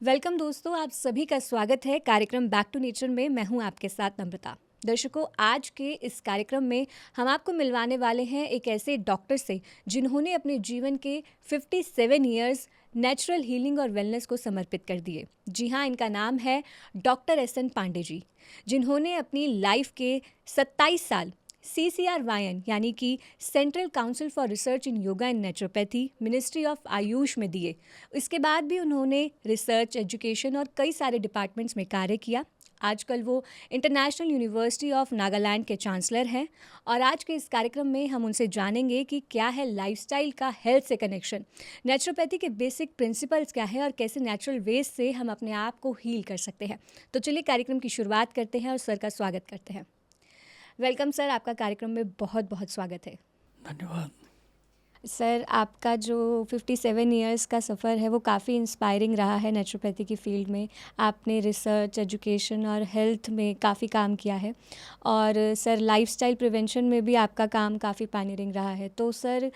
Welcome दोस्तों, आप सभी का स्वागत है कार्यक्रम बैक टू नेचर में। मैं हूं आपके साथ नम्रता। दर्शकों, आज के इस कार्यक्रम में हम आपको मिलवाने वाले हैं एक ऐसे डॉक्टर से जिन्होंने अपने जीवन के 57 इयर्स नेचुरल हीलिंग और वेलनेस को समर्पित कर दिए। जी हाँ, इनका नाम है doctor S N Pandey ji, जिन्होंने अपनी लाइफ के 27 साल CCRYN यानी कि central council for research in yoga and naturopathy, ministry of Ayush में दिए। इसके बाद भी उन्होंने रिसर्च, एजुकेशन और कई सारे डिपार्टमेंट्स में कार्य किया। आजकल वो इंटरनेशनल यूनिवर्सिटी ऑफ नागालैंड के चांसलर हैं और आज के इस कार्यक्रम में हम उनसे जानेंगे कि क्या है लाइफस्टाइल का हेल्थ से कनेक्शन, नेचुरोपैथी के बेसिक प्रिंसिपल्स क्या है और कैसे नेचुरल वेज से हम अपने आप को हील कर सकते हैं। तो चलिए कार्यक्रम की शुरुआत करते हैं और सर का स्वागत करते हैं। वेलकम सर, आपका कार्यक्रम में बहुत बहुत स्वागत है। धन्यवाद। सर, आपका जो 57 इयर्स का सफ़र है वो काफ़ी इंस्पायरिंग रहा है नेचुरोपैथी की फ़ील्ड में। आपने रिसर्च, एजुकेशन और हेल्थ में काफ़ी काम किया है और सर लाइफस्टाइल प्रिवेंशन में भी आपका काम काफ़ी पायनियरिंग रहा है। तो सर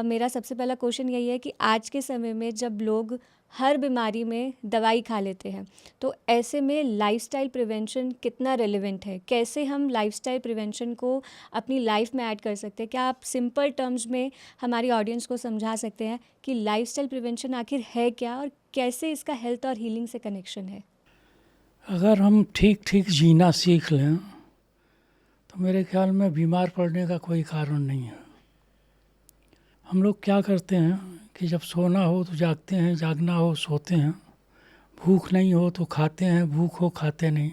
मेरा सबसे पहला क्वेश्चन यही है कि आज के समय में जब लोग हर बीमारी में दवाई खा लेते हैं, तो ऐसे में लाइफस्टाइल प्रिवेंशन कितना रेलेवेंट है? कैसे हम लाइफस्टाइल प्रिवेंशन को अपनी लाइफ में ऐड कर सकते हैं? क्या आप सिंपल टर्म्स में हमारी ऑडियंस को समझा सकते हैं कि लाइफस्टाइल प्रिवेंशन आखिर है क्या और कैसे इसका हेल्थ और हीलिंग से कनेक्शन है? अगर हम ठीक ठीक जीना सीख लें तो मेरे ख्याल में बीमार पड़ने का कोई कारण नहीं है। हम लोग क्या करते हैं कि जब सोना हो तो जागते हैं, जागना हो सोते हैं, भूख नहीं हो तो खाते हैं, भूख हो खाते नहीं।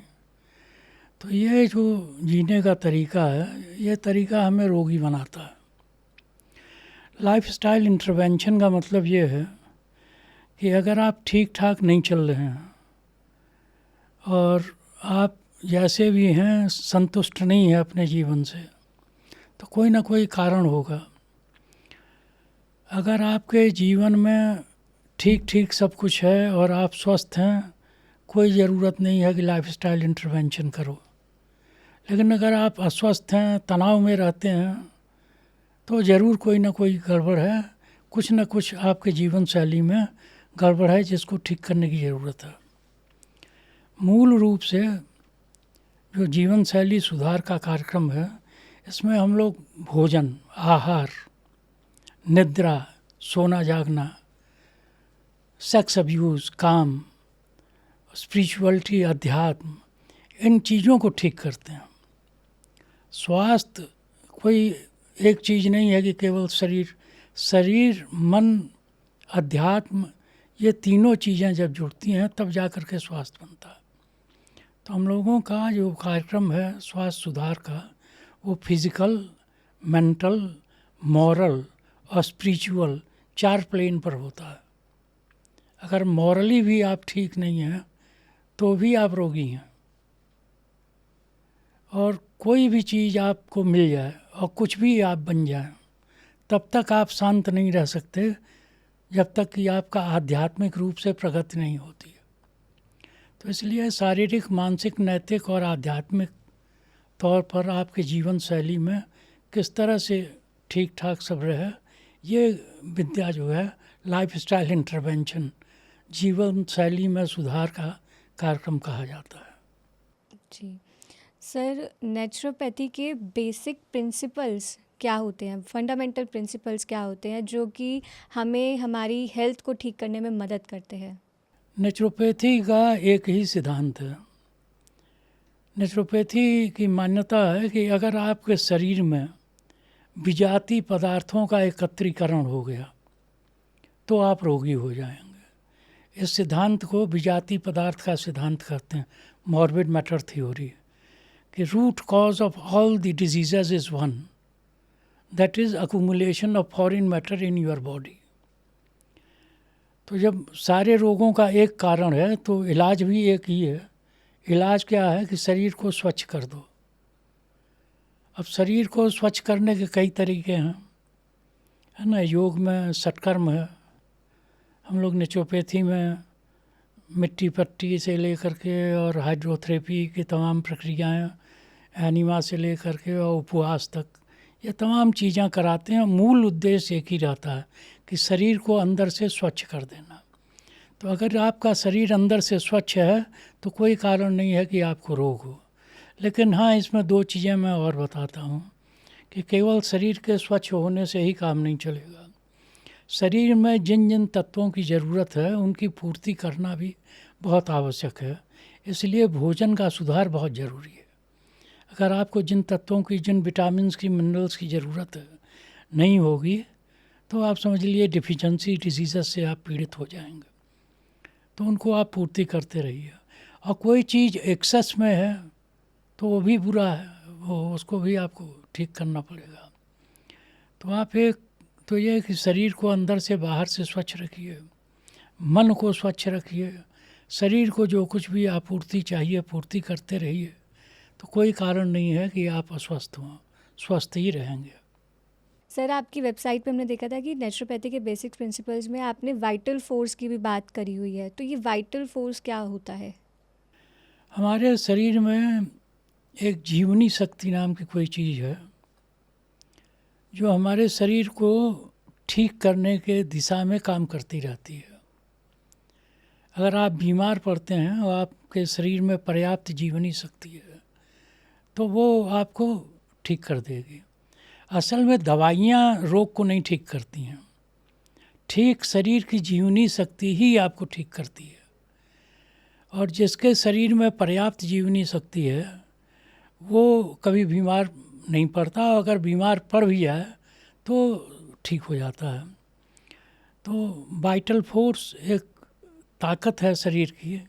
तो ये जो जीने का तरीका है, ये तरीका हमें रोगी बनाता है। लाइफस्टाइल इंटरवेंशन का मतलब ये है कि अगर आप ठीक ठाक नहीं चल रहे हैं और आप जैसे भी हैं संतुष्ट नहीं हैं अपने जीवन से, तो कोई ना कोई कारण होगा। अगर आपके जीवन में ठीक ठीक सब कुछ है और आप स्वस्थ हैं, कोई ज़रूरत नहीं है कि लाइफस्टाइल इंटरवेंशन करो। लेकिन अगर आप अस्वस्थ हैं, तनाव में रहते हैं, तो ज़रूर कोई ना कोई गड़बड़ है, कुछ ना कुछ आपके जीवन शैली में गड़बड़ है जिसको ठीक करने की ज़रूरत है। मूल रूप से जो जीवन शैली सुधार का कार्यक्रम है, इसमें हम लोग भोजन, आहार, निद्रा, सोना जागना, सेक्स अब्यूज़, काम, स्पिरिचुअलिटी, अध्यात्म, इन चीज़ों को ठीक करते हैं। स्वास्थ्य कोई एक चीज़ नहीं है कि केवल शरीर, मन, अध्यात्म, ये तीनों चीज़ें जब जुड़ती हैं तब जा कर के स्वास्थ्य बनता है। तो हम लोगों का जो कार्यक्रम है स्वास्थ्य सुधार का, वो फिज़िकल, मेंटल, मॉरल और स्पिरिचुअल 4 प्लेन पर होता है। अगर मॉरली भी आप ठीक नहीं हैं तो भी आप रोगी हैं। और कोई भी चीज़ आपको मिल जाए और कुछ भी आप बन जाए, तब तक आप शांत नहीं रह सकते जब तक कि आपका आध्यात्मिक रूप से प्रगति नहीं होती है। तो इसलिए शारीरिक, मानसिक, नैतिक और आध्यात्मिक तौर पर आपके जीवन शैली में किस तरह से ठीक ठाक सब रहे, ये विद्या जो है लाइफस्टाइल इंटरवेंशन, जीवन शैली में सुधार का कार्यक्रम कहा जाता है। जी सर, नेचुरोपैथी के बेसिक प्रिंसिपल्स क्या होते हैं, फंडामेंटल प्रिंसिपल्स क्या होते हैं जो कि हमें हमारी हेल्थ को ठीक करने में मदद करते हैं? नेचुरोपैथी का एक ही सिद्धांत है। नेचुरोपैथी की मान्यता है कि अगर आपके शरीर में विजातीय पदार्थों का एकत्रीकरण हो गया तो आप रोगी हो जाएंगे। इस सिद्धांत को विजातीय पदार्थ का सिद्धांत कहते हैं, मॉर्बिड मैटर थ्योरी, कि root cause of all the diseases is one, that is accumulation of foreign matter in your body. तो जब सारे रोगों का एक कारण है तो इलाज भी एक ही है। इलाज क्या है कि शरीर को स्वच्छ कर दो। अब शरीर को स्वच्छ करने के कई तरीके हैं, है ना। योग में षटकर्म है, हम लोग नेचुरोपैथी में मिट्टी पट्टी से लेकर के और हाइड्रोथेरेपी की तमाम प्रक्रियाएं, एनिमा से लेकर के और उपवास तक, ये तमाम चीज़ें कराते हैं। मूल उद्देश्य एक ही रहता है कि शरीर को अंदर से स्वच्छ कर देना। तो अगर आपका शरीर अंदर से स्वच्छ है तो कोई कारण नहीं है कि आपको रोग हो। लेकिन हाँ, इसमें 2 चीज़ें मैं और बताता हूँ कि केवल शरीर के स्वच्छ होने से ही काम नहीं चलेगा। शरीर में जिन जिन तत्वों की ज़रूरत है उनकी पूर्ति करना भी बहुत आवश्यक है। इसलिए भोजन का सुधार बहुत ज़रूरी है। अगर आपको जिन तत्वों की, जिन विटामिन्स की, मिनरल्स की ज़रूरत नहीं होगी तो आप समझ लीजिए डिफिशेंसी डिजीज़ से आप पीड़ित हो जाएंगे। तो उनको आप पूर्ति करते रहिए। और कोई चीज़ एक्सेस में है तो वो भी बुरा है, वो उसको भी आपको ठीक करना पड़ेगा। तो आप तो ये कि शरीर को अंदर से बाहर से स्वच्छ रखिए, मन को स्वच्छ रखिए, शरीर को जो कुछ भी आपूर्ति चाहिए पूर्ति करते रहिए, तो कोई कारण नहीं है कि आप अस्वस्थ हों, स्वस्थ ही रहेंगे। सर, आपकी वेबसाइट पे हमने देखा था कि नेचुरोपैथी के बेसिक प्रिंसिपल्स में आपने वाइटल फोर्स की भी बात करी हुई है, तो ये वाइटल फोर्स क्या होता है? हमारे शरीर में एक जीवनी शक्ति नाम की कोई चीज़ है जो हमारे शरीर को ठीक करने के दिशा में काम करती रहती है। अगर आप बीमार पड़ते हैं और आपके शरीर में पर्याप्त जीवनी शक्ति है तो वो आपको ठीक कर देगी। असल में दवाइयाँ रोग को नहीं ठीक करती हैं, ठीक शरीर की जीवनी शक्ति ही आपको ठीक करती है। और जिसके शरीर में पर्याप्त जीवनी शक्ति है वो कभी बीमार नहीं पड़ता, और अगर बीमार पड़ भी जाए तो ठीक हो जाता है। तो वाइटल फोर्स एक ताकत है शरीर की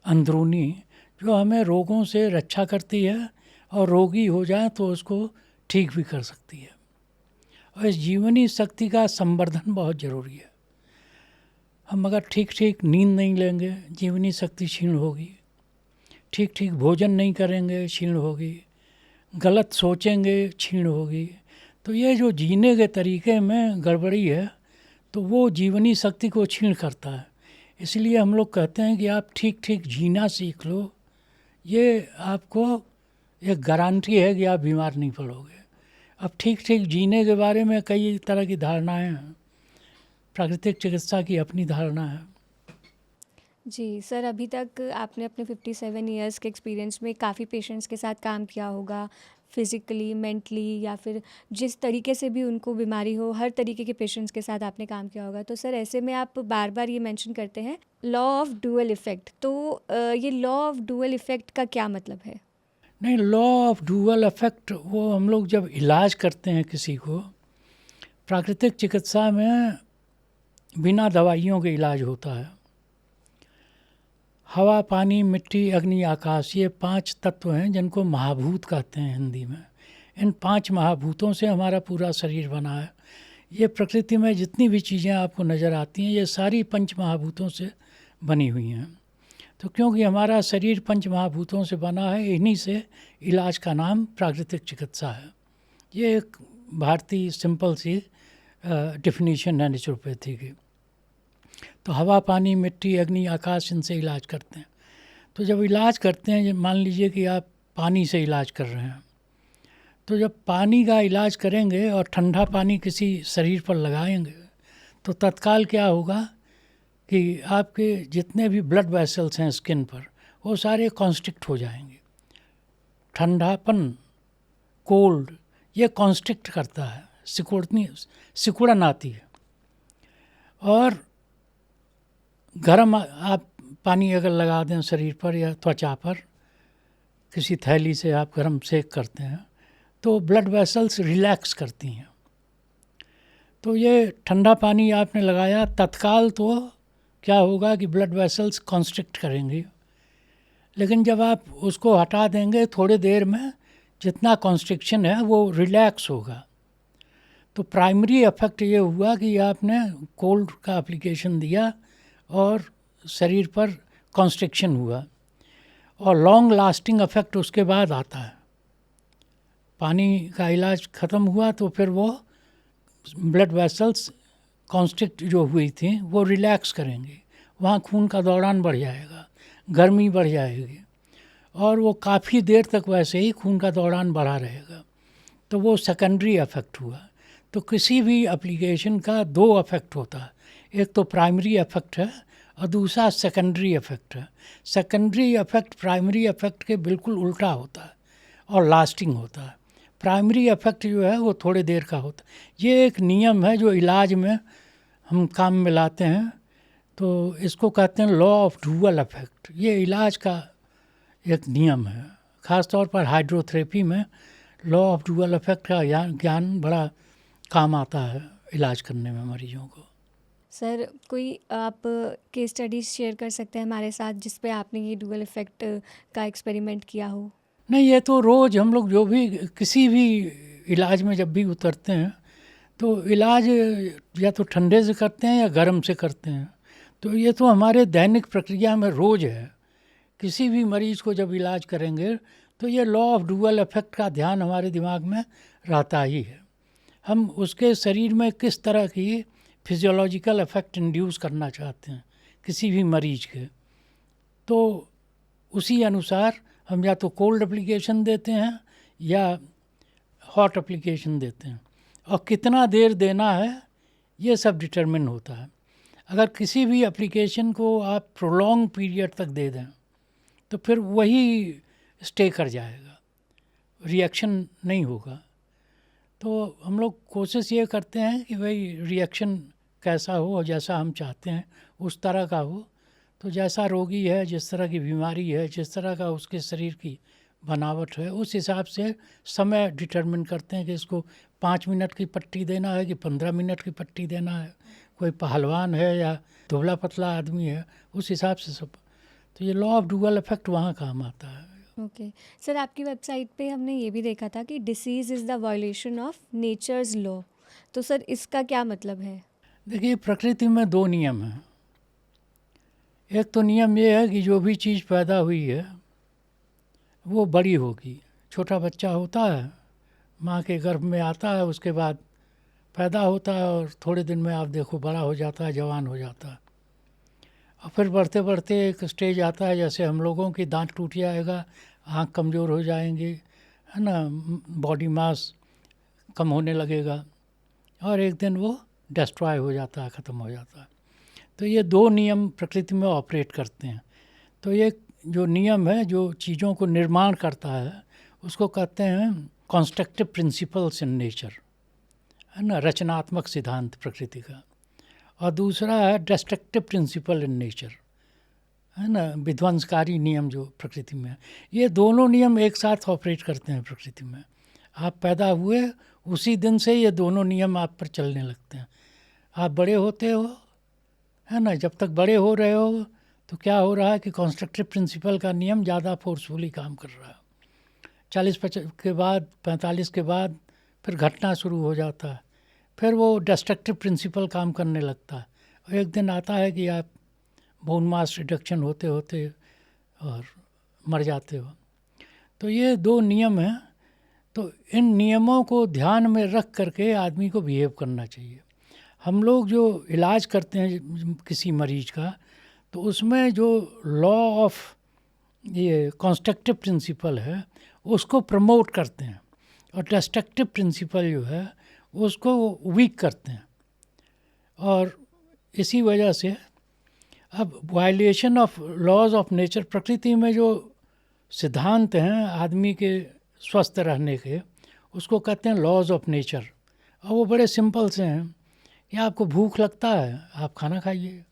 अंदरूनी, जो हमें रोगों से रक्षा करती है और रोगी हो जाए तो उसको ठीक भी कर सकती है। और इस जीवनी शक्ति का संवर्धन बहुत ज़रूरी है। हम अगर ठीक ठीक नींद नहीं लेंगे जीवनी शक्ति क्षीण होगी, ठीक ठीक भोजन नहीं करेंगे क्षीण होगी, गलत सोचेंगे क्षीण होगी। तो ये जो जीने के तरीके में गड़बड़ी है तो वो जीवनी शक्ति को क्षीण करता है। इसलिए हम लोग कहते हैं कि आप ठीक ठीक जीना सीख लो, ये आपको एक गारंटी है कि आप बीमार नहीं पड़ोगे। अब ठीक ठीक जीने के बारे में कई तरह की धारणाएं हैं, प्राकृतिक चिकित्सा की अपनी धारणा है। जी सर, अभी तक आपने अपने 57 इयर्स के एक्सपीरियंस में काफ़ी पेशेंट्स के साथ काम किया होगा, फिज़िकली, मेंटली, या फिर जिस तरीके से भी उनको बीमारी हो, हर तरीके के पेशेंट्स के साथ आपने काम किया होगा। तो सर, ऐसे में आप बार बार ये मेंशन करते हैं लॉ ऑफ डुअल इफ़ेक्ट, तो ये लॉ ऑफ डुअल इफ़ेक्ट का क्या मतलब है? नहीं, लॉ ऑफ डुअल इफेक्ट वो हम लोग जब इलाज करते हैं किसी को, प्राकृतिक चिकित्सा में बिना दवाइयों के इलाज होता है। हवा, पानी, मिट्टी, अग्नि, आकाश, ये 5 तत्व हैं जिनको महाभूत कहते हैं हिंदी में। इन 5 महाभूतों से हमारा पूरा शरीर बना है। ये प्रकृति में जितनी भी चीज़ें आपको नज़र आती हैं ये सारी 5 महाभूतों से बनी हुई हैं। तो क्योंकि हमारा शरीर 5 महाभूतों से बना है, इन्हीं से इलाज का नाम प्राकृतिक चिकित्सा है। ये एक भारतीय सिंपल सी डेफिनेशन है नेचुरोपैथी की। तो हवा, पानी, मिट्टी, अग्नि, आकाश, इनसे इलाज करते हैं। तो जब इलाज करते हैं, मान लीजिए कि आप पानी से इलाज कर रहे हैं, तो जब पानी का इलाज करेंगे और ठंडा पानी किसी शरीर पर लगाएंगे तो तत्काल क्या होगा कि आपके जितने भी ब्लड वेसल्स हैं स्किन पर वो सारे कॉन्स्ट्रिक्ट हो जाएंगे। ठंडापन, कोल्ड, ये कॉन्स्ट्रिक्ट करता है, सिकुड़न आती है। और गर्म आप पानी अगर लगा दें शरीर पर या त्वचा पर, किसी थैली से आप गर्म सेक करते हैं तो ब्लड वेसल्स रिलैक्स करती हैं। तो ये ठंडा पानी आपने लगाया, तत्काल तो क्या होगा कि ब्लड वेसल्स कॉन्स्ट्रिक्ट करेंगे, लेकिन जब आप उसको हटा देंगे थोड़ी देर में जितना कॉन्स्ट्रिक्शन है वो रिलैक्स होगा। तो प्राइमरी इफेक्ट ये हुआ कि आपने कोल्ड का एप्लीकेशन दिया और शरीर पर कॉन्स्ट्रिक्शन हुआ, और लॉन्ग लास्टिंग इफेक्ट उसके बाद आता है। पानी का इलाज ख़त्म हुआ तो फिर वो ब्लड वेसल्स कॉन्स्ट्रिक्ट जो हुई थी वो रिलैक्स करेंगे, वहाँ खून का दौरान बढ़ जाएगा, गर्मी बढ़ जाएगी, और वो काफ़ी देर तक वैसे ही खून का दौरान बढ़ा रहेगा। तो वो सेकेंडरी इफेक्ट हुआ। तो किसी भी एप्लीकेशन का 2 इफेक्ट होता है, एक तो प्राइमरी इफेक्ट है और दूसरा सेकेंडरी इफेक्ट है। सेकेंडरी इफेक्ट प्राइमरी इफेक्ट के बिल्कुल उल्टा होता है और लास्टिंग होता है। प्राइमरी इफेक्ट जो है वो थोड़ी देर का होता है। ये एक नियम है जो इलाज में हम काम में लाते हैं, तो इसको कहते हैं लॉ ऑफ डुअल इफेक्ट। ये इलाज का एक नियम है, ख़ास तौर पर हाइड्रोथेरेपी में लॉ ऑफ डुअल इफेक्ट का ज्ञान बड़ा काम आता है इलाज करने में मरीजों को। सर कोई आप केस स्टडीज शेयर कर सकते हैं हमारे साथ जिस पे आपने ये डुअल इफेक्ट का एक्सपेरिमेंट किया हो? नहीं, ये तो रोज़ हम लोग जो भी किसी भी इलाज में जब भी उतरते हैं तो इलाज या तो ठंडे से करते हैं या गर्म से करते हैं। तो ये तो हमारे दैनिक प्रक्रिया में रोज़ है। किसी भी मरीज़ को जब इलाज करेंगे तो ये लॉ ऑफ डुअल इफेक्ट का ध्यान हमारे दिमाग में रहता ही है। हम उसके शरीर में किस तरह की फिजियोलॉजिकल इफेक्ट इंड्यूस करना चाहते हैं किसी भी मरीज के, तो उसी अनुसार हम या तो कोल्ड एप्लीकेशन देते हैं या हॉट एप्लीकेशन देते हैं, और कितना देर देना है ये सब डिटरमिन होता है। अगर किसी भी एप्लीकेशन को आप प्रोलॉन्ग पीरियड तक दे दें तो फिर वही स्टे कर जाएगा, रिएक्शन नहीं होगा। तो हम लोग कोशिश ये करते हैं कि भाई रिएक्शन कैसा हो और जैसा हम चाहते हैं उस तरह का हो। तो जैसा रोगी है, जिस तरह की बीमारी है, जिस तरह का उसके शरीर की बनावट है, उस हिसाब से समय डिटरमिन करते हैं कि इसको 5 मिनट की पट्टी देना है कि 15 मिनट की पट्टी देना है। कोई पहलवान है या दुबला पतला आदमी है, उस हिसाब से सब। तो ये लॉ ऑफ डुअल इफेक्ट वहाँ काम आता है। ओके सर, आपकी वेबसाइट पे हमने ये भी देखा था कि disease is the violation of nature's law, तो सर इसका क्या मतलब है? देखिए, प्रकृति में 2 नियम हैं। एक तो नियम ये है कि जो भी चीज़ पैदा हुई है वो बड़ी होगी। छोटा बच्चा होता है, माँ के गर्भ में आता है, उसके बाद पैदा होता है और थोड़े दिन में आप देखो बड़ा हो जाता है, जवान हो जाता है। और फिर बढ़ते बढ़ते एक स्टेज आता है, जैसे हम लोगों की दांत टूट जाएगा, आँख कमज़ोर हो जाएंगी, है ना, बॉडी मास कम होने लगेगा और एक दिन वो डिस्ट्रॉय हो जाता है, ख़त्म हो जाता है। तो ये 2 नियम प्रकृति में ऑपरेट करते हैं। तो ये जो नियम है जो चीज़ों को निर्माण करता है उसको कहते हैं कंस्ट्रक्टिव प्रिंसिपल्स इन नेचर, है ना, रचनात्मक सिद्धांत प्रकृति का। और दूसरा है डिस्ट्रक्टिव प्रिंसिपल इन नेचर, है ना, विध्वंसकारी नियम जो प्रकृति में है। ये दोनों नियम एक साथ ऑपरेट करते हैं प्रकृति में। आप पैदा हुए उसी दिन से ये दोनों नियम आप पर चलने लगते हैं। आप बड़े होते हो, है ना, जब तक बड़े हो रहे हो तो क्या हो रहा है कि कंस्ट्रक्टिव प्रिंसिपल का नियम ज़्यादा फोर्सफुली काम कर रहा है। 40-50 के बाद, 45 के बाद फिर घटना शुरू हो जाता है, फिर वो डिस्ट्रक्टिव प्रिंसिपल काम करने लगता है और एक दिन आता है कि आप बोन मास रिडक्शन होते होते और मर जाते हो। तो ये 2 नियम हैं। तो इन नियमों को ध्यान में रख करके आदमी को बिहेव करना चाहिए। हम लोग जो इलाज करते हैं किसी मरीज का, तो उसमें जो लॉ ऑफ ये कंस्ट्रक्टिव प्रिंसिपल है उसको प्रमोट करते हैं और डिस्ट्रक्टिव प्रिंसिपल जो है उसको वीक करते हैं। और इसी वजह से अब violation of laws of nature, प्रकृति में जो सिद्धांत हैं आदमी के स्वस्थ रहने के, उसको कहते हैं लॉज ऑफ नेचर। और वो बड़े सिंपल से हैं कि आपको भूख लगता है आप खाना खाइए,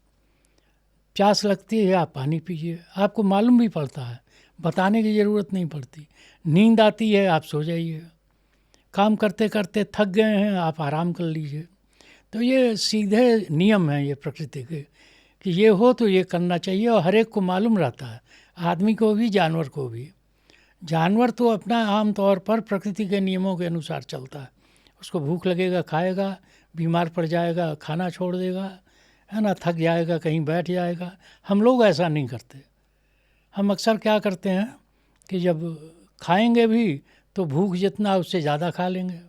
प्यास लगती है आप पानी पीजिए, आपको मालूम भी पड़ता है, बताने की ज़रूरत नहीं पड़ती। नींद आती है आप सो जाइए, काम करते करते थक गए हैं आप आराम कर लीजिए। तो ये सीधे नियम हैं ये प्रकृति के कि ये हो तो ये करना चाहिए और हर एक को मालूम रहता है, आदमी को भी जानवर को भी। जानवर तो अपना आम तौर पर प्रकृति के नियमों के अनुसार चलता है, उसको भूख लगेगा खाएगा, बीमार पड़ जाएगा खाना छोड़ देगा, है ना, थक जाएगा कहीं बैठ जाएगा। हम लोग ऐसा नहीं करते। हम अक्सर क्या करते हैं कि जब खाएंगे भी तो भूख जितना उससे ज़्यादा खा लेंगे,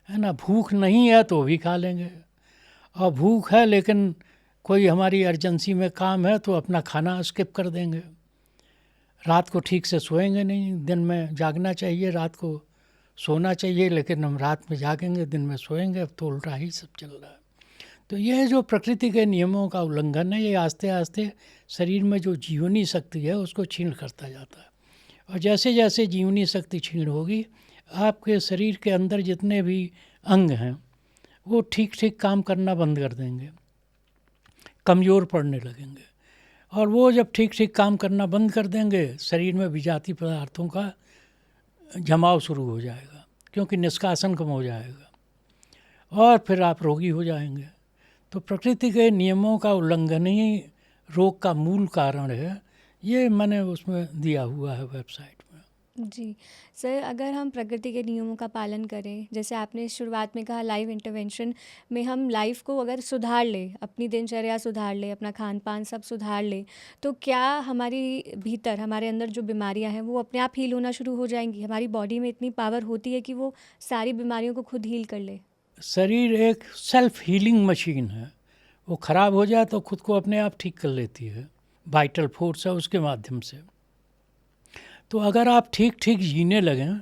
है ना, भूख नहीं है तो भी खा लेंगे, और भूख है लेकिन कोई हमारी अर्जेंसी में काम है तो अपना खाना स्किप कर देंगे। रात को ठीक से सोएंगे नहीं, दिन में जागना चाहिए, रात को सोना चाहिए, लेकिन हम रात में जागेंगे दिन में सोएंगे। अब तो उल्टा ही सब चल रहा है। तो ये जो प्रकृति के नियमों का उल्लंघन है, ये आस्ते आस्ते शरीर में जो जीवनी शक्ति है उसको छीन करता जाता है। और जैसे जैसे जीवनी शक्ति छीन होगी, आपके शरीर के अंदर जितने भी अंग हैं वो ठीक ठीक काम करना बंद कर देंगे, कमज़ोर पड़ने लगेंगे। और वो जब ठीक ठीक काम करना बंद कर देंगे, शरीर में विजातीय पदार्थों का जमाव शुरू हो जाएगा, क्योंकि निष्कासन कम हो जाएगा और फिर आप रोगी हो जाएंगे। तो प्रकृति के नियमों का उल्लंघन ही रोग का मूल कारण है। ये मैंने उसमें दिया हुआ है वेबसाइट में। जी सर, अगर हम प्रकृति के नियमों का पालन करें, जैसे आपने शुरुआत में कहा लाइव इंटरवेंशन में हम लाइफ को अगर सुधार लें, अपनी दिनचर्या सुधार लें, अपना खान पान सब सुधार लें, तो क्या हमारी भीतर हमारे अंदर जो बीमारियां हैं वो अपने आप हील होना शुरू हो जाएंगी? हमारी बॉडी में इतनी पावर होती है कि वो सारी बीमारियों को खुद हील कर ले? शरीर एक सेल्फ हीलिंग मशीन है। वो ख़राब हो जाए तो खुद को अपने आप ठीक कर लेती है, वाइटल फोर्स है उसके माध्यम से। तो अगर आप ठीक ठीक जीने लगें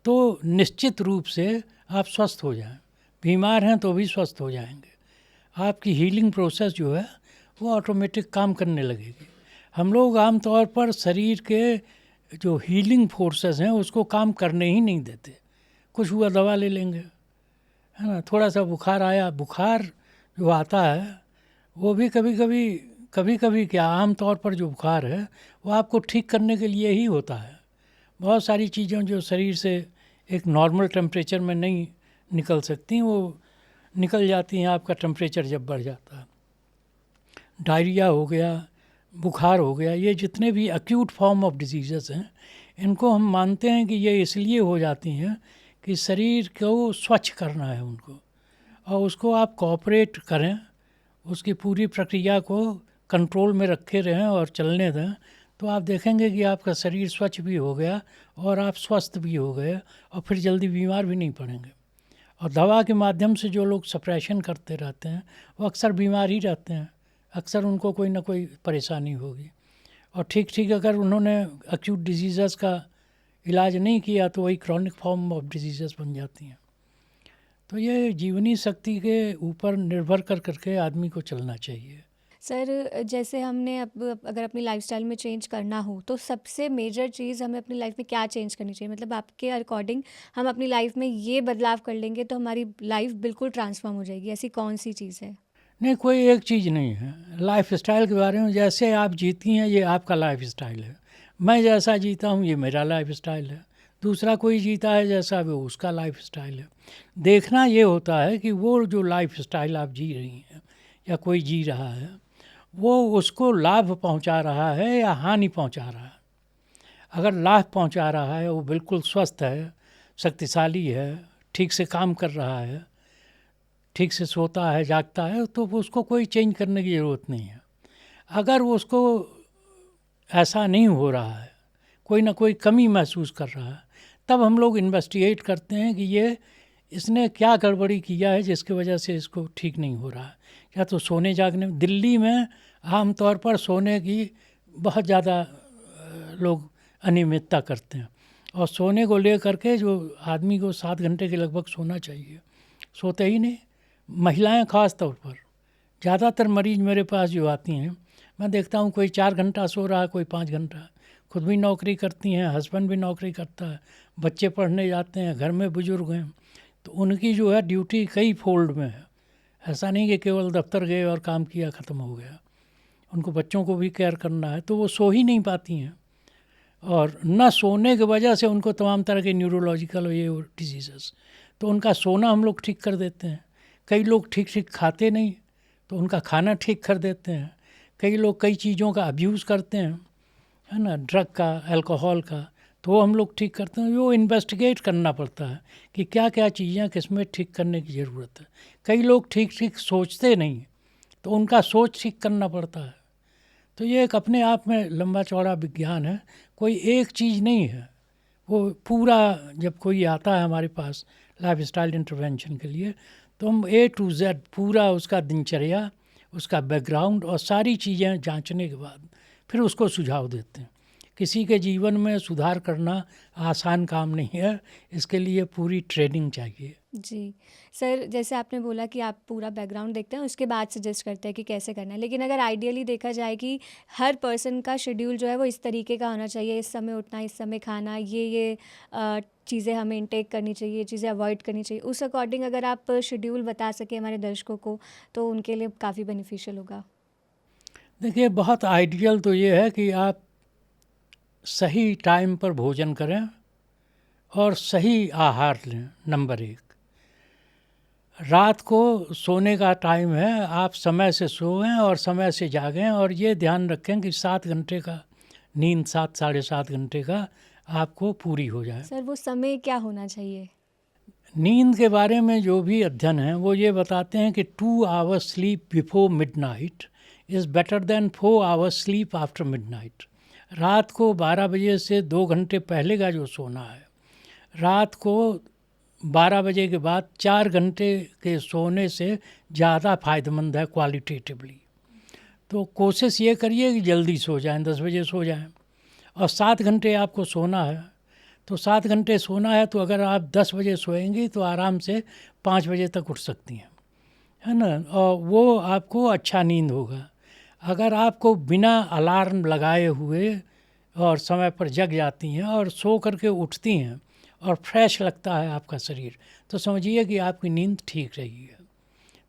तो निश्चित रूप से आप स्वस्थ हो जाएं। बीमार हैं तो भी स्वस्थ हो जाएंगे। आपकी हीलिंग प्रोसेस जो है वो ऑटोमेटिक काम करने लगेगी। हम लोग आमतौर पर शरीर के जो हीलिंग फोर्सेस हैं उसको काम करने ही नहीं देते। कुछ हुआ दवा ले लेंगे, है ना, थोड़ा सा बुखार आया, बुखार जो आता है वो भी कभी कभी क्या, आम तौर पर जो बुखार है वो आपको ठीक करने के लिए ही होता है। बहुत सारी चीज़ें जो शरीर से एक नॉर्मल टेम्परेचर में नहीं निकल सकती, वो निकल जाती हैं आपका टेम्परेचर जब बढ़ जाता है। डायरिया हो गया, बुखार हो गया, ये जितने भी एक्यूट फॉर्म ऑफ डिजीज़ हैं, इनको हम मानते हैं कि ये इसलिए हो जाती हैं कि शरीर को स्वच्छ करना है उनको, और उसको आप कोऑपरेट करें, उसकी पूरी प्रक्रिया को कंट्रोल में रखे रहें और चलने दें, तो आप देखेंगे कि आपका शरीर स्वच्छ भी हो गया और आप स्वस्थ भी हो गए और फिर जल्दी बीमार भी नहीं पड़ेंगे। और दवा के माध्यम से जो लोग सप्रेशन करते रहते हैं वो अक्सर बीमार ही रहते हैं, अक्सर उनको कोई ना कोई परेशानी होगी। और ठीक ठीक अगर उन्होंने एक्यूट डिजीज़ का इलाज नहीं किया तो वही क्रॉनिक फॉर्म ऑफ डिजीज़ बन जाती हैं। तो ये जीवनी शक्ति के ऊपर निर्भर करके आदमी को चलना चाहिए। सर, जैसे हमने अब अगर अपनी लाइफस्टाइल में चेंज करना हो तो सबसे मेजर चीज़ हमें अपनी लाइफ में क्या चेंज करनी चाहिए? मतलब आपके अकॉर्डिंग हम अपनी लाइफ में ये बदलाव कर लेंगे तो हमारी लाइफ बिल्कुल ट्रांसफॉर्म हो जाएगी, ऐसी कौन सी चीज़ है? नहीं, कोई एक चीज़ नहीं है। लाइफ स्टाइल के बारे में, जैसे आप जीती हैं ये आपका लाइफ स्टाइल है। मैं जैसा जीता हूँ ये मेरा लाइफ स्टाइल है। दूसरा कोई जीता है जैसा वो उसका लाइफ स्टाइल है। देखना ये होता है कि वो जो लाइफ स्टाइल आप जी रही हैं या कोई जी रहा है वो उसको लाभ पहुंचा रहा है या हानि पहुंचा रहा है। अगर लाभ पहुंचा रहा है, वो बिल्कुल स्वस्थ है, शक्तिशाली है, ठीक से काम कर रहा है, ठीक से सोता है, जागता है, तो उसको कोई चेंज करने की ज़रूरत नहीं है। अगर उसको ऐसा नहीं हो रहा है, कोई ना कोई कमी महसूस कर रहा है, तब हम लोग इन्वेस्टिगेट करते हैं कि ये इसने क्या गड़बड़ी किया है जिसकी वजह से इसको ठीक नहीं हो रहा है। या तो सोने जागने, दिल्ली में आम तौर पर सोने की बहुत ज़्यादा लोग अनियमितता करते हैं, और सोने को लेकर के जो आदमी को 7 घंटे के लगभग सोना चाहिए, सोते ही नहीं। महिलाएं ख़ास तौर पर, ज़्यादातर मरीज़ मेरे पास जो आती हैं, मैं देखता हूँ कोई 4 घंटा सो रहा है, कोई 5 घंटा। खुद भी नौकरी करती हैं, हस्बैंड भी नौकरी करता है, बच्चे पढ़ने जाते हैं, घर में बुजुर्ग हैं, तो उनकी जो है ड्यूटी कई फोल्ड में है। ऐसा नहीं कि केवल दफ्तर गए और काम किया ख़त्म हो गया, उनको बच्चों को भी केयर करना है, तो वो सो ही नहीं पाती हैं। और न सोने की वजह से उनको तमाम तरह के न्यूरोलॉजिकल ये डिजीज़, तो उनका सोना हम लोग ठीक कर देते हैं। कई लोग ठीक ठीक खाते नहीं, तो उनका खाना ठीक कर देते हैं। कई लोग कई चीज़ों का अब्यूज़ करते हैं, है ना, ड्रग का, अल्कोहल का, तो वो हम लोग ठीक करते हैं। वो इन्वेस्टिगेट करना पड़ता है कि क्या क्या चीज़ें किसमें ठीक करने की ज़रूरत है। कई लोग ठीक ठीक सोचते नहीं, तो उनका सोच ठीक करना पड़ता है। तो ये एक अपने आप में लंबा चौड़ा विज्ञान है, कोई एक चीज़ नहीं है। वो पूरा, जब कोई आता है हमारे पास लाइफ स्टाइल इंटरवेंशन के लिए, तो हम A to Z पूरा उसका दिनचर्या, उसका बैकग्राउंड और सारी चीज़ें जांचने के बाद फिर उसको सुझाव देते हैं। किसी के जीवन में सुधार करना आसान काम नहीं है, इसके लिए पूरी ट्रेनिंग चाहिए। जी। सर, जैसे आपने बोला कि आप पूरा बैकग्राउंड देखते हैं, उसके बाद सजेस्ट करते हैं कि कैसे करना है। लेकिन अगर आइडियली देखा जाए कि हर पर्सन का शेड्यूल जो है वो इस तरीके का होना चाहिए, इस समय उठना, इस समय खाना, ये चीज़ें हमें इनटेक करनी चाहिए, ये चीज़ें अवॉइड करनी चाहिए, उस अकॉर्डिंग अगर आप शेड्यूल बता सकें हमारे दर्शकों को, तो उनके लिए काफ़ी बेनिफिशियल होगा। देखिए, बहुत आइडियल तो ये है कि आप सही टाइम पर भोजन करें और सही आहार लें। नंबर 1, रात को सोने का टाइम है, आप समय से सोएं और समय से जागें, और ये ध्यान रखें कि 7 घंटे का नींद, 7 साढ़े 7 घंटे का आपको पूरी हो जाए। सर, वो समय क्या होना चाहिए? नींद के बारे में जो भी अध्ययन हैं वो ये बताते हैं कि 2 hours sleep before midnight is better than 4 hours sleep after midnight. रात को 12 बजे से 2 घंटे पहले का जो सोना है, रात को 12 बजे के बाद 4 घंटे के सोने से ज़्यादा फ़ायदेमंद है क्वालिटेटिवली। तो कोशिश ये करिए कि जल्दी सो जाएं, 10 बजे सो जाएं, और 7 घंटे आपको सोना है। तो 7 घंटे सोना है तो अगर आप 10 बजे सोएंगी तो आराम से 5 बजे तक उठ सकती हैं, है ना, और वो आपको अच्छा नींद होगा। अगर आपको बिना अलार्म लगाए हुए और समय पर जग जाती हैं और सो करके उठती हैं और फ्रेश लगता है आपका शरीर, तो समझिए कि आपकी नींद ठीक रही है।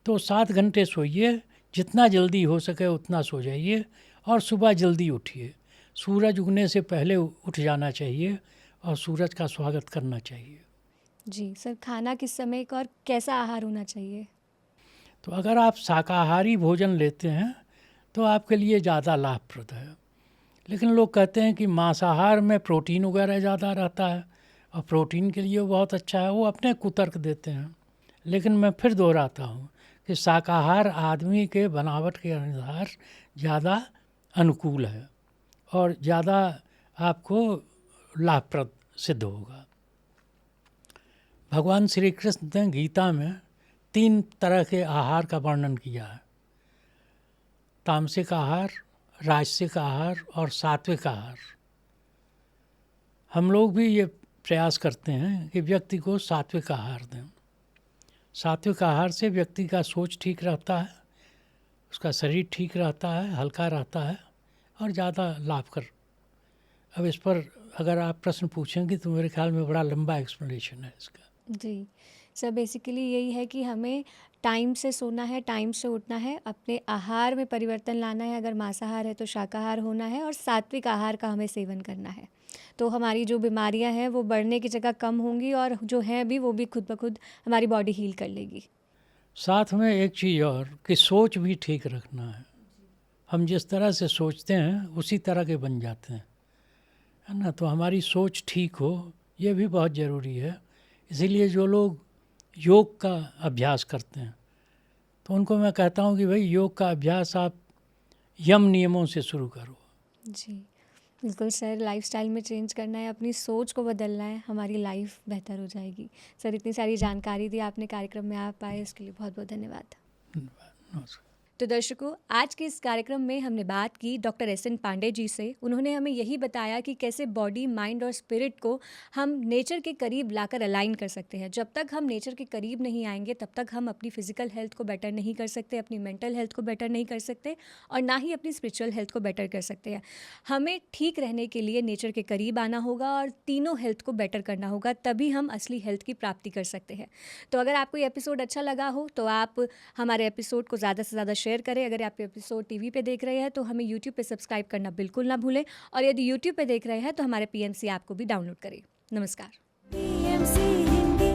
तो 7 घंटे सोइए, जितना जल्दी हो सके उतना सो जाइए, और सुबह जल्दी उठिए। सूरज उगने से पहले उठ जाना चाहिए और सूरज का स्वागत करना चाहिए। जी सर, खाना किस समय का और कैसा आहार होना चाहिए? तो अगर आप शाकाहारी भोजन लेते हैं तो आपके लिए ज़्यादा लाभप्रद है। लेकिन लोग कहते हैं कि मांसाहार में प्रोटीन वगैरह ज़्यादा रहता है और प्रोटीन के लिए वो बहुत अच्छा है, वो अपने कुतर्क देते हैं। लेकिन मैं फिर दोहराता हूँ कि शाकाहार आदमी के बनावट के अनुसार ज़्यादा अनुकूल है और ज़्यादा आपको लाभप्रद सिद्ध होगा। भगवान श्री कृष्ण ने गीता में 3 तरह के आहार का वर्णन किया है: तामसिक आहार, राजसिक आहार और सात्विक आहार। हम लोग भी ये प्रयास करते हैं कि व्यक्ति को सात्विक आहार दें। सात्विक आहार से व्यक्ति का सोच ठीक रहता है, उसका शरीर ठीक रहता है, हल्का रहता है और ज़्यादा लाभकर। अब इस पर अगर आप प्रश्न पूछेंगे तो मेरे ख्याल में बड़ा लंबा एक्सप्लेनेशन है इसका। जी सर, बेसिकली यही है कि हमें टाइम से सोना है, टाइम से उठना है, अपने आहार में परिवर्तन लाना है, अगर मांसाहार है तो शाकाहार होना है, और सात्विक आहार का हमें सेवन करना है। तो हमारी जो बीमारियां हैं वो बढ़ने की जगह कम होंगी, और जो हैं भी वो भी खुद ब खुद हमारी बॉडी हील कर लेगी। साथ में एक चीज़ और कि सोच भी ठीक रखना है। हम जिस तरह से सोचते हैं उसी तरह के बन जाते हैं, है ना। तो हमारी सोच ठीक हो, ये भी बहुत ज़रूरी है। इसीलिए जो लोग योग का अभ्यास करते हैं तो उनको मैं कहता हूँ कि भाई योग का अभ्यास आप यम नियमों से शुरू करो। जी बिल्कुल सर, लाइफस्टाइल में चेंज करना है, अपनी सोच को बदलना है, हमारी लाइफ बेहतर हो जाएगी। सर, इतनी सारी जानकारी दी आपने, कार्यक्रम में आप आए, इसके लिए बहुत बहुत धन्यवाद। नमस्कार। तो दर्शकों, आज के इस कार्यक्रम में हमने बात की doctor S N Pandey ji से। उन्होंने हमें यही बताया कि कैसे बॉडी, माइंड और स्पिरिट को हम नेचर के करीब लाकर अलाइन कर सकते हैं। जब तक हम नेचर के करीब नहीं आएंगे तब तक हम अपनी फिजिकल हेल्थ को बेटर नहीं कर सकते, अपनी मेंटल हेल्थ को बेटर नहीं कर सकते, और ना ही अपनी स्पिरिचुअल हेल्थ को बेटर कर सकते हैं। हमें ठीक रहने के लिए नेचर के करीब आना होगा और तीनों हेल्थ को बेटर करना होगा, तभी हम असली हेल्थ की प्राप्ति कर सकते हैं। तो अगर आपको ये एपिसोड अच्छा लगा हो तो आप हमारे एपिसोड को ज़्यादा से ज़्यादा शेयर करें। अगर आप एपिसोड टीवी पे देख रहे हैं तो हमें यूट्यूब पे सब्सक्राइब करना बिल्कुल ना भूलें, और यदि यूट्यूब पे देख रहे हैं तो हमारे PMC ऐप को भी डाउनलोड करें। नमस्कार। PMC हिंदी